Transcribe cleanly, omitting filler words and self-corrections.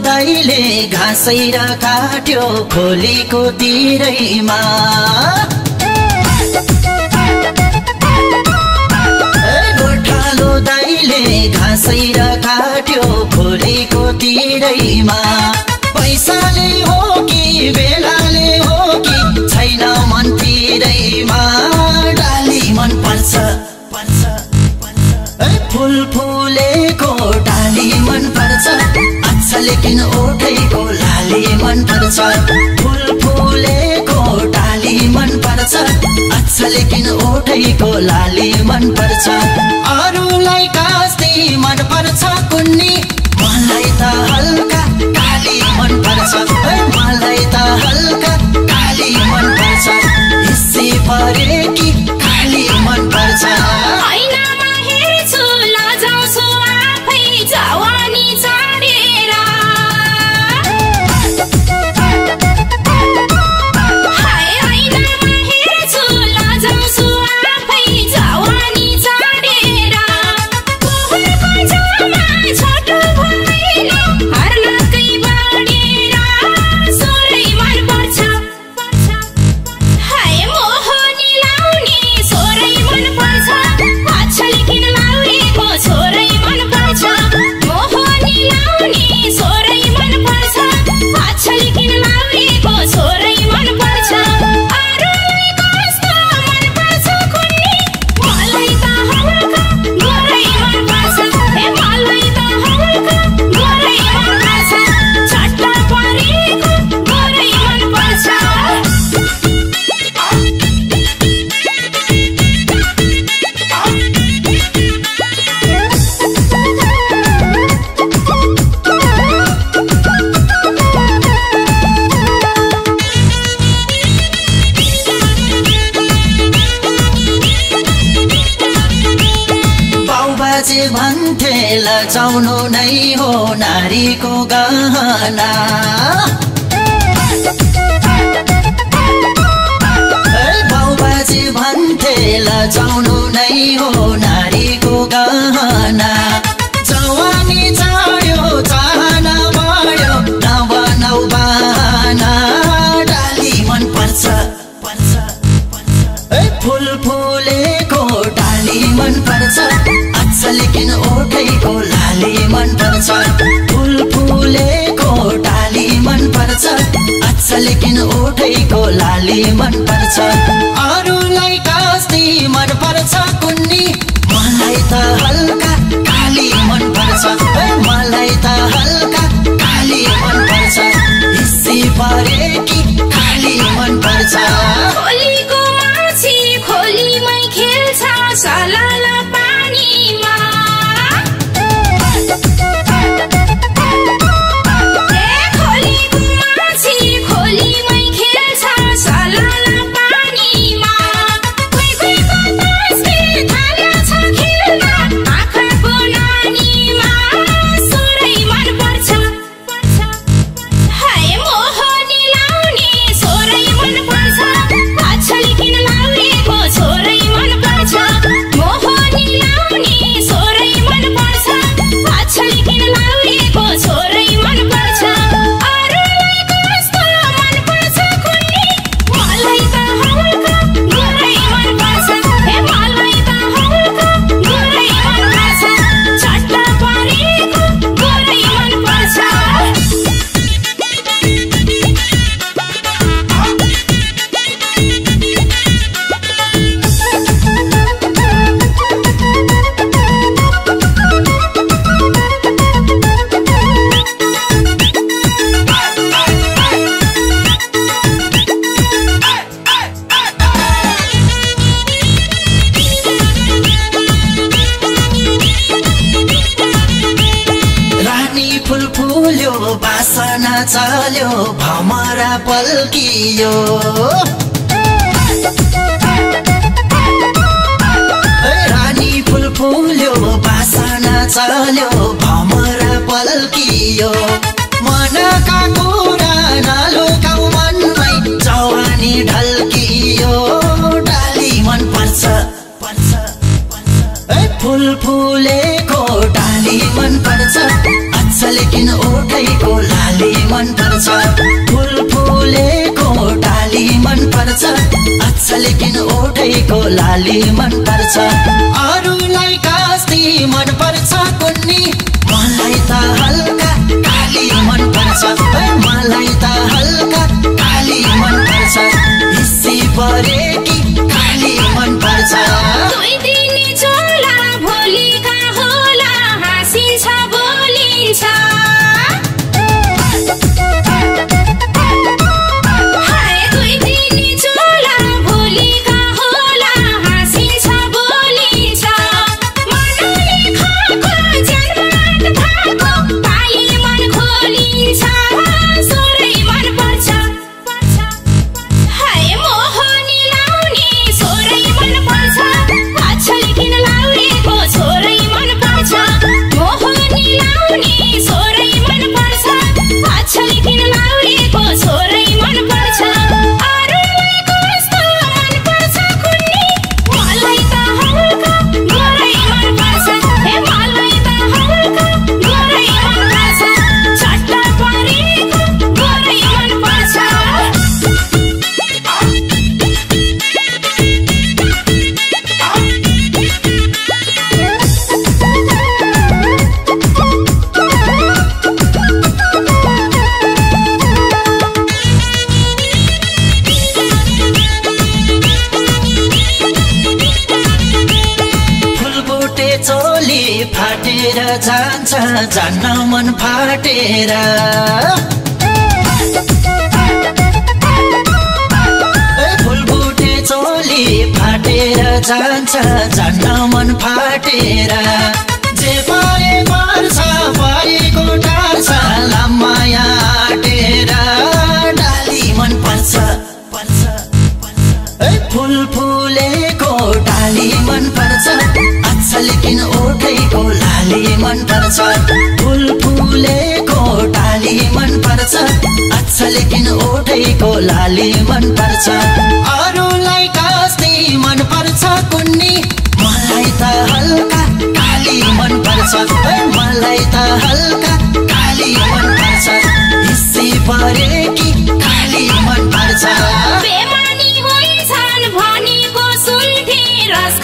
दाइले घाँसै र काट्यो खोलीको तिरैमा गोठालो दाइले घाँसै र काट्यो खोलीको तिरैमा पैसाले हो कि बेलाले हो कि छैन मन तिरैमा डाली मन पर्छ फूल फुलेको डाली मन पर्छ अच्छा लेकिन ओठैको लाली मन पर्छ फूल फुलेको डाली मन पर्छ अच्छा लेकिन ओठैको लाली मन पर्छ अरूलाई कास्दै मन पर्छ कुन्नी मलाई त हल्का काली मन पर्छ मलाई त हल्का काली मन पर्छ हिस्से परे कि काली मन पर्छ भन्थे लजाउनु नै हो नारीको गहना बाउबाजे भन्थे लजाउनु नै हो नारीको गहना जवानी चाड्यो चाहना बढ्यो नबनाउ बहाना डाली मन पर्छ फूल फुलेको डाली मन पर्छ अच्छा लेकिन ओठैको लाली मन पर्छ फूल फुलेको डाली मन पर्छ अच्छा लेकिन ओठैको लाली मन पर्छ अरूलाई कास्दै मन पर्छ कुन्नी मलाई त हल्का काली मन पर्छ मलाई त हल्का काली मन पर्छ हिस्से परे कि काली मन पर्छ खोलीको माछी खोलीमै खेल्छ सलाला पानीमा खोलीको माछी खोलीमै खेल्छ सलाला पानीमा कोही कोहीको तस्बिर थाल्यो छ खेल्न आँखाको नानीमा सोरै मन पर्छ हाय मोहनी लाउने सोरै मन पर्छ अच्छा लेकिन लाउरेको छोरै मन पर्छ मोहनी लाउने सोरै मन पर्छ अच्छा लेकिन लाउरेको छोरै मन पर्छ अरूलाई कस्तो मन पर्छ कुन्नी मलाई त हल्का गोरै मन पर्छ मलाई त हल्का गोरै मन पर्छ चट्टा परेको गोरै मन पर्छ फूल फुल्यो बासना चल्यो भमरा पल्कियो रानी फूल फुल्यो बासना चल्यो भमरा पल्कियो मनका कुरा नलुकाउ मनमै जवानी ढल्कियो डाली मन पर्छ फूल फुलेको डाली मन पर्छ अच्छा लेकिन ओठैको उठेको लाली मन पर्छ अरूलाई कास्ती मन पर्छ कुन्नी मलाई त हल्का काली मन पर्छ मलाई त हल्का काली मन पर्छ हिस्सी परेकी काली मन पर्छ दुई दिने चोला भोलिका होला हाँसिन्छ बोलिन्छ हाय दुई दिने चोला भोलिका होला हाँसिन्छ बोलिन्छ मनले खाएको जन्मत भएको पाली मन खोलिन्छ सोरै मन पर्छ हाय मोहनी लाउने सोरै मन पर्छ अछल किन लाउरेको सोरै मन पर्छ मोहनी लाउने सोरै मन पर्छ अछल किन लाउरेको सोरै मन पर्छ अरूलाई कस्तो मन पर्छ कुन्नी मलाई त हल्का गोरै मन पर्छ हे मलाई त हल्का गोरै मन पर्छ चट्ट परेको गोरै मन पर्छ फुलबुटे चोली फाटेर जान्छ जान्न मन फाटेर फुलबुटे चोली फाटेर जान्छ जान्न मन फाटेर जे पाए पर्छ परेको टार्छ लामाया आटेर डाली मन पर्छ फुल फुलेको डाली मन पर्छ अछल किन उठेको लाली मन पर्छ फुल फुलेको डाली मन पर्छ अछल किन उठेको लाली मन पर्छ अरूलाई कास्ती मन पर्छ कुन्नी मलाई त हल्का काली मन पर्छ मलाई त हल्का काली मन पर्छ हिस्सी परेकी काली मन पर्छ बेमानी होइछन् भनेको सुन्थे रस